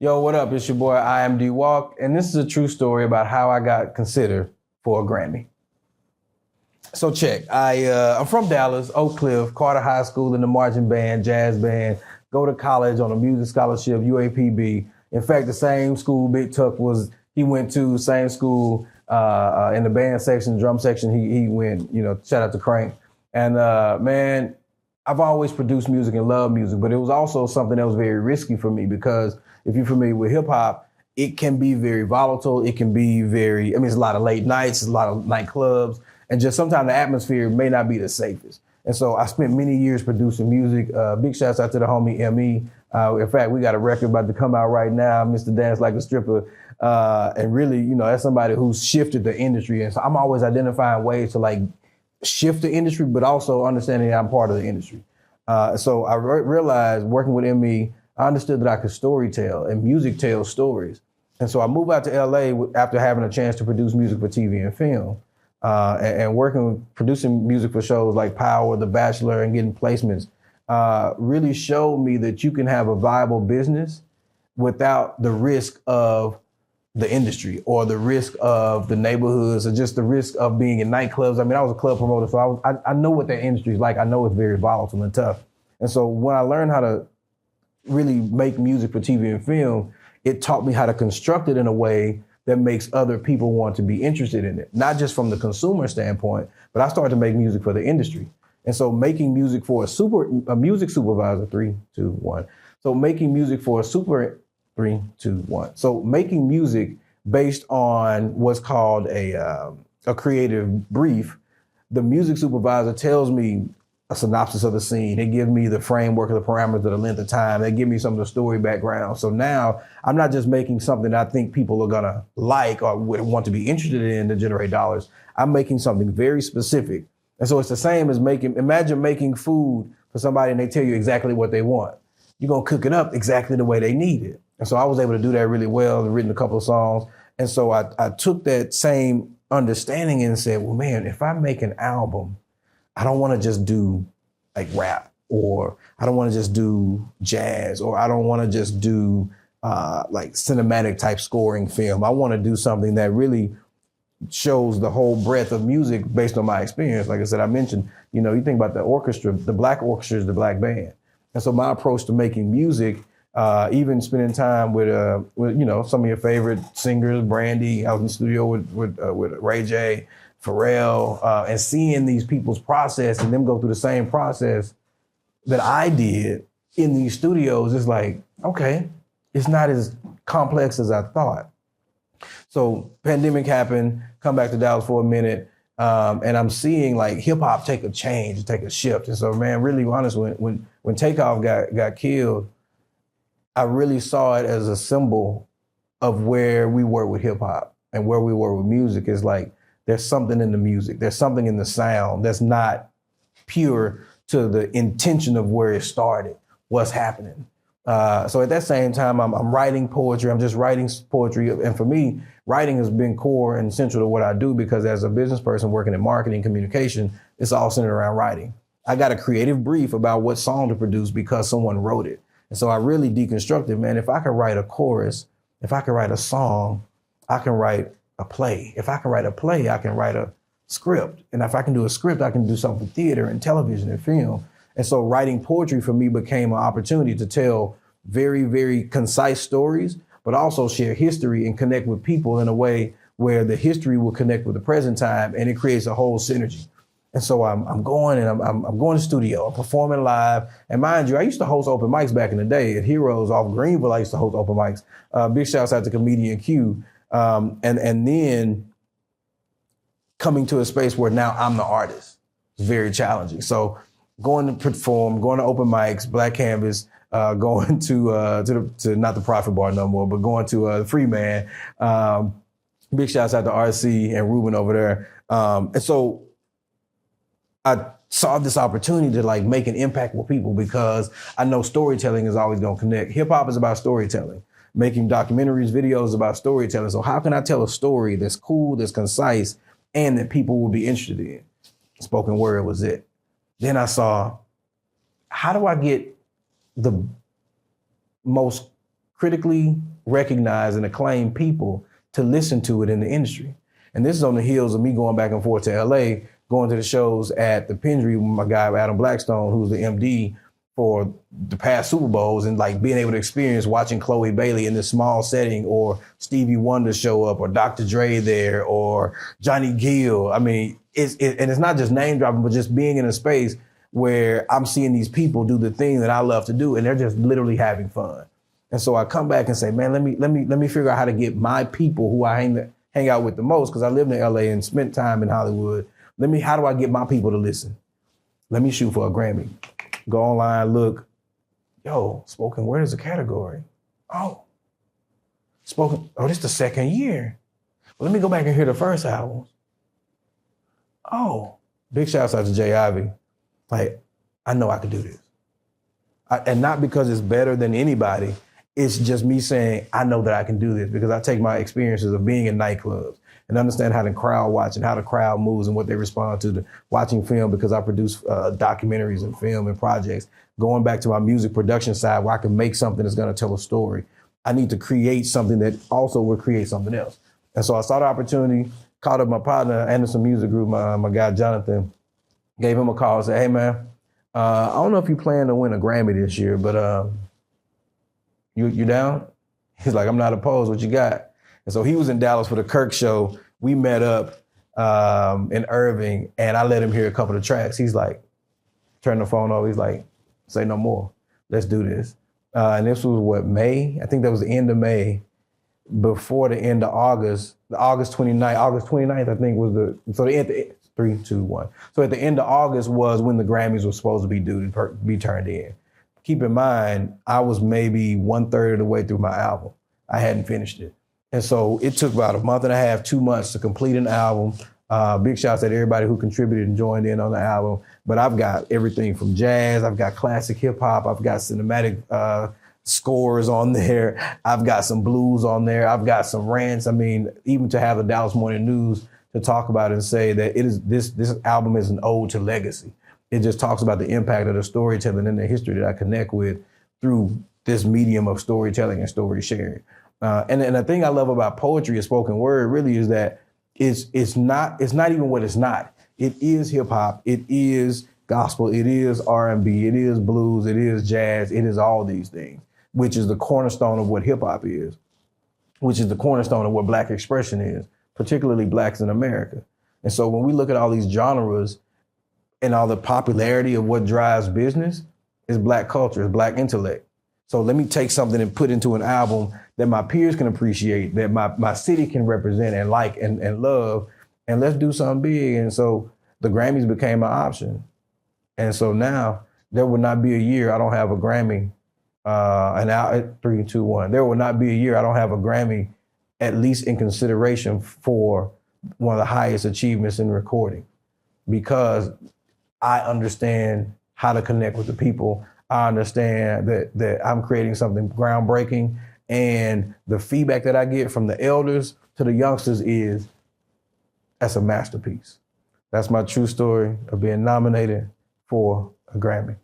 Yo, what up? It's your boy IMD Walk, and this is a true story about how I got considered for a Grammy. So check, I'm from Dallas, Oak Cliff, Carter High School in the marching band, jazz band, go to college on a music scholarship, UAPB. In fact, the same school Big Tuck he went to, same school in the band section, drum section, he went, shout out to Crank. And man, I've always produced music and loved music, but it was also something that was very risky for me because if you're familiar with hip hop, it can be very volatile. It can be it's a lot of late nights, a lot of nightclubs, and just sometimes the atmosphere may not be the safest. And so I spent many years producing music. Big shouts out to the homie ME. In fact, we got a record about to come out right now, Mr. Dance Like a Stripper. And really, that's somebody who's shifted the industry. And so I'm always identifying ways to shift the industry, but also understanding that I'm part of the industry. So I realized working with ME, I understood that I could storytell, and music tells stories. And so I moved out to LA after having a chance to produce music for TV and film, and producing music for shows like Power, The Bachelor, and getting placements really showed me that you can have a viable business without the risk of the industry or the risk of the neighborhoods or just the risk of being in nightclubs. I was a club promoter, so I know what that industry is like. I know it's very volatile and tough. And so when I learned how to really make music for TV and film, it taught me how to construct it in a way that makes other people want to be interested in it. Not just from the consumer standpoint, but I started to make music for the industry. And so making music for a music supervisor, 3, 2, 1. So making music for a super 3, 2, 1. So making music based on what's called a creative brief, the music supervisor tells me a synopsis of the scene. They give me the framework of the parameters of the length of time. They give me some of the story background. So now I'm not just making something that I think people are gonna like or would want to be interested in to generate dollars. I'm making something very specific. And so it's the same as imagine making food for somebody and they tell you exactly what they want. You're gonna cook it up exactly the way they need it. And so I was able to do that really well and written a couple of songs. And so I took that same understanding and said, well, man, if I make an album, I don't want to just do like rap, or I don't want to just do jazz, or I don't want to just do like cinematic type scoring film. I want to do something that really shows the whole breadth of music based on my experience. Like I said, I mentioned, you think about the orchestra, the black orchestra is the black band. And so my approach to making music, even spending time with some of your favorite singers, Brandy, I was in the studio with Ray J, Pharrell, and seeing these people's process and them go through the same process that I did in these studios is like, okay, it's not as complex as I thought. So pandemic happened, come back to Dallas for a minute, and I'm seeing like hip hop take a change, take a shift. And so, man, really honest, when Takeoff got killed, I really saw it as a symbol of where we were with hip hop and where we were with music. Is like, there's something in the music. There's something in the sound that's not pure to the intention of where it started, what's happening. So at that same time, I'm writing poetry. I'm just writing poetry. And for me, writing has been core and central to what I do because as a business person working in marketing, communication, it's all centered around writing. I got a creative brief about what song to produce because someone wrote it. And so I really deconstructed, man, if I could write a chorus, if I could write a song, I can write a play. If I can write a play, I can write a script. And if I can do a script, I can do something for theater and television and film. And so writing poetry for me became an opportunity to tell very, very concise stories, but also share history and connect with people in a way where the history will connect with the present time, and it creates a whole synergy. And so I'm going and I'm going to the studio, I'm performing live. And mind you, I used to host open mics back in the day at Heroes off Greenville. I used to host open mics. Big shouts out to comedian Q. And then coming to a space where now I'm the artist. It's very challenging. So going to perform, going to open mics, Black Canvas, going to not the Profit Bar no more, but going to the Free Man. Big shouts out to RC and Ruben over there. And so I saw this opportunity to like make an impact with people because I know storytelling is always going to connect. Hip hop is about storytelling. Making documentaries, videos about storytelling. So how can I tell a story that's cool, that's concise, and that people will be interested in? Spoken word was it. Then I saw, how do I get the most critically recognized and acclaimed people to listen to it in the industry. And this is on the heels of me going back and forth to LA, going to the shows at the Pendry with my guy Adam Blackstone, who's the MD for the past Super Bowls, and like being able to experience watching Chloe Bailey in this small setting, or Stevie Wonder show up, or Dr. Dre there, or Johnny Gill. I mean, and it's not just name dropping, but just being in a space where I'm seeing these people do the thing that I love to do, and they're just literally having fun. And so I come back and say, man, let me figure out how to get my people who I hang out with the most, because I lived in LA and spent time in Hollywood. How do I get my people to listen? Let me shoot for a Grammy. Go online, look, spoken word is a category. Oh, this is the second year. Well, let me go back and hear the first album. Oh, big shouts out to Jay Ivy. Like, I know I could do this. And not because it's better than anybody, it's just me saying, I know that I can do this, because I take my experiences of being in nightclubs and understand how the crowd watch and how the crowd moves and what they respond to watching film, because I produce documentaries and film and projects. Going back to my music production side, where I can make something that's gonna tell a story, I need to create something that also will create something else. And so I saw the opportunity, called up my partner, Anderson Music Group, my guy Jonathan, gave him a call and said, hey man, I don't know if you plan to win a Grammy this year, but you down? He's like, I'm not opposed, what you got? And so he was in Dallas for the Kirk show. We met up in Irving, and I let him hear a couple of tracks. He's like, turn the phone over. He's like, say no more. Let's do this. And this was what, May? I think that was the end of May, before the end of August. August 29th, I think was so the end, 3, 2, 1. So at the end of August was when the Grammys were supposed to be due to be turned in. Keep in mind, I was maybe 1/3 of the way through my album. I hadn't finished it. And so it took about a month and a half, 2 months to complete an album. Big shouts out to everybody who contributed and joined in on the album. But I've got everything from jazz, I've got classic hip hop, I've got cinematic scores on there. I've got some blues on there. I've got some rants. I mean, even to have the Dallas Morning News to talk about it and say that it is this album is an ode to legacy. It just talks about the impact of the storytelling and the history that I connect with through this medium of storytelling and story sharing. And the thing I love about poetry and spoken word really is that it's not even what it's not. It is hip hop, it is gospel, it is R&B, it is blues, it is jazz, it is all these things, which is the cornerstone of what hip hop is, which is the cornerstone of what Black expression is, particularly Blacks in America. And so when we look at all these genres and all the popularity of what drives business, is Black culture, is Black intellect. So let me take something and put into an album that my peers can appreciate, that my city can represent and like and love, and let's do something big. And so the Grammys became an option. And so now there will not be a year I don't have a Grammy, and now 3, 2, 1. There will not be a year I don't have a Grammy, at least in consideration for one of the highest achievements in recording, because I understand how to connect with the people. I understand that I'm creating something groundbreaking, and the feedback that I get from the elders to the youngsters is, that's a masterpiece. That's my true story of being nominated for a Grammy.